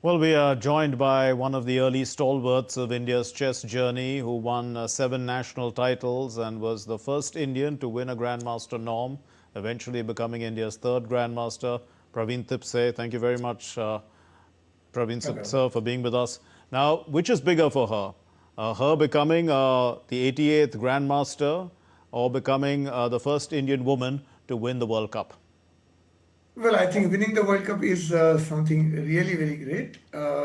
Well, we are joined by one of the early stalwarts of India's chess journey who won 7 national titles and was the first Indian to win a Grandmaster norm, eventually becoming India's third Grandmaster, Praveen Tipse. Thank you very much, Praveen Hello. sir, for being with us. Now, which is bigger for her? Her becoming the 88th Grandmaster or becoming the first Indian woman to win the World Cup? Well, I think winning the World Cup is something really very great.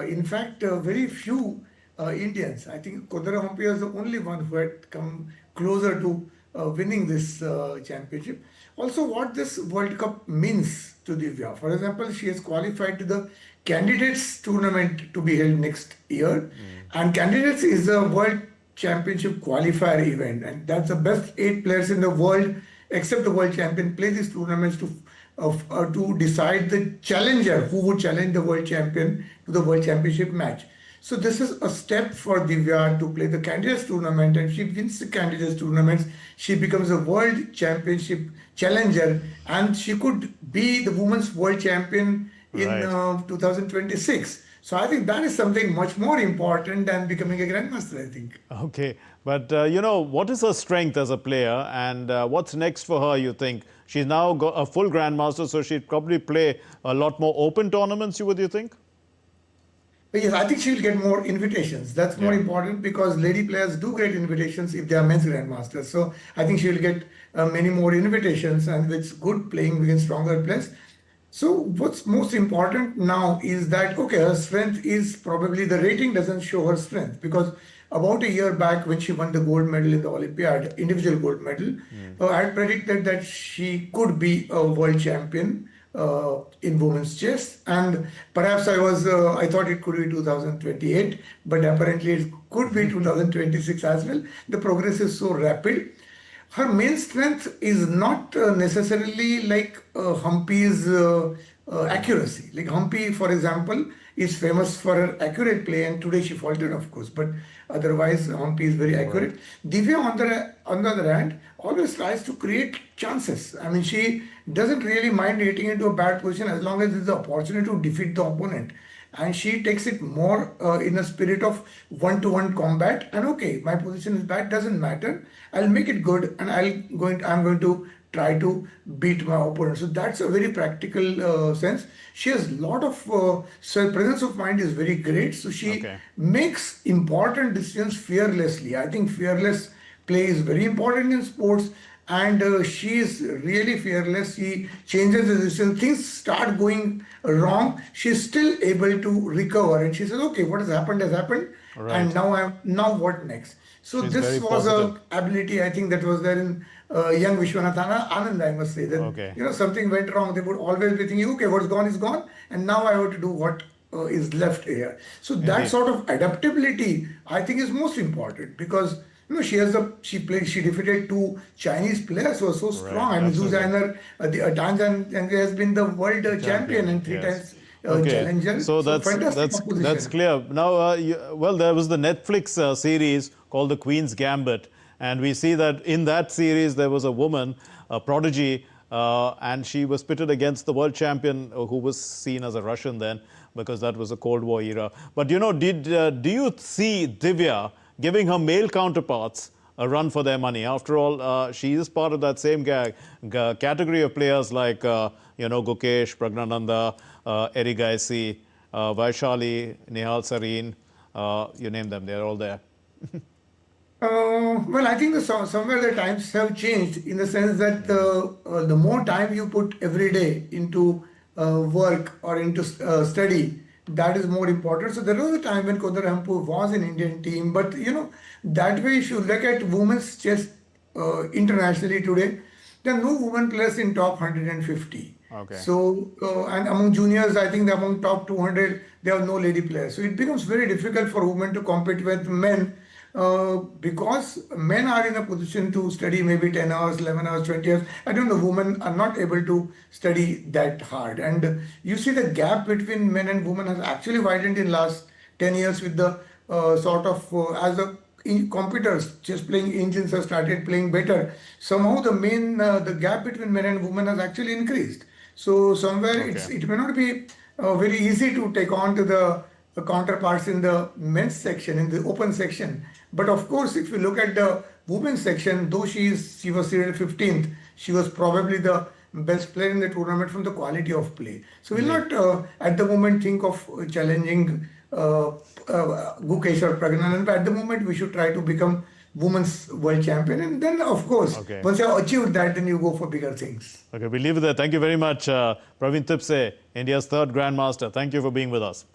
In fact, very few Indians, I think Kodara Humphrey is the only one who had come closer to winning this championship. Also, what this World Cup means to Divya. For example, she has qualified to the Candidates tournament to be held next year. And Candidates is a World Championship qualifier event. And that's the best 8 players in the world, except the world champion, play these tournaments to decide the challenger who would challenge the world champion to the world championship match. So this is a step for Divya to play the candidates tournament, and she wins the candidates tournaments. She becomes a world championship challenger, and she could be the women's world champion in Right. 2026. So I think that is something much more important than becoming a grandmaster, I think. Okay, but what is her strength as a player, and what's next for her, you think? She's now got a full grandmaster, so she'd probably play a lot more open tournaments, you think? But yes, I think she'll get more invitations. That's more Yeah. important because lady players do get invitations if they are men's grandmasters. So I think she'll get many more invitations, and with good playing against stronger players. So what's most important now is that okay, her strength is probably the rating doesn't show her strength because about a year back when she won the gold medal in the Olympiad, individual gold medal, I had predicted that she could be a world champion in women's chess, and perhaps I thought it could be 2028, but apparently it could be 2026 as well. The progress is so rapid. Her main strength is not necessarily like Humpy's accuracy. Like Humpy, for example, is famous for her accurate play, and today she faltered, of course, but otherwise Humpy is very Right. accurate. Divya, on the other hand, always tries to create chances. I mean, she doesn't really mind getting into a bad position as long as there's the opportunity to defeat the opponent, and she takes it more in a spirit of one-to-one combat. And okay, my position is bad, doesn't matter. I'll make it good, and I'm going to try to beat my opponent. So that's a very practical sense. She has a lot of so presence of mind is very great. So she Okay. makes important decisions fearlessly. I think fearless play is very important in sports, and she is really fearless. She changes the decision. Things start going wrong. She's still able to recover, and she says, "Okay, what has happened, and Right. now what next?" So She's this very was a positive. ability I think that was there in young Vishwanath Anand. I must say that Okay. something went wrong. They would always be thinking, "Okay, what's gone is gone, and now I have to do what." Is left here. So that Indeed. sort of adaptability, I think, is most important because she defeated two Chinese players who were so Right. strong. I mean, Zhu Absolutely. Zainer, Tan Zhang has been the world champion Champion. and three Yes. times Okay. challenger. So So that's fantastic that's that's opposition. clear. Now, well, there was the Netflix series called The Queen's Gambit, and we see that in that series there was a woman, a prodigy, and she was pitted against the world champion, who was seen as a Russian then, because that was a Cold War era. But do you see Divya giving her male counterparts a run for their money? After all, she is part of that same category of players like Gukesh, Pragnananda, Erigaisi, Vaishali, Nihal Sareen. You name them; they're all there. Well, I think somewhere the times have changed in the sense that the more time you put every day into work or into study, that is more important. So there was a time when Kodar Rampur was an Indian team, but that way if you look at women's chess internationally today, there are no women players in top 150. Okay. So, and among juniors, I think among top 200, there are no lady players. So it becomes very difficult for women to compete with men because men are in a position to study maybe 10 hours, 11 hours, 20 hours. I don't know, women are not able to study that hard. And you see the gap between men and women has actually widened in last 10 years with the as the computers, chess playing engines have started playing better. Somehow the gap between men and women has actually increased. So somewhere Okay. it may not be very easy to take on to the counterparts in the men's section, in the open section. But of course, if you look at the women's section, though she was seated 15th, she was probably the best player in the tournament from the quality of play. So we'll not at the moment think of challenging Gukesh or Pragnanan, but at the moment we should try to become women's world champion, and then of course Okay. once you have achieved that, then you go for bigger things. Okay, we'll leave it there. Thank you very much, Praveen Tipse, India's third Grandmaster. Thank you for being with us.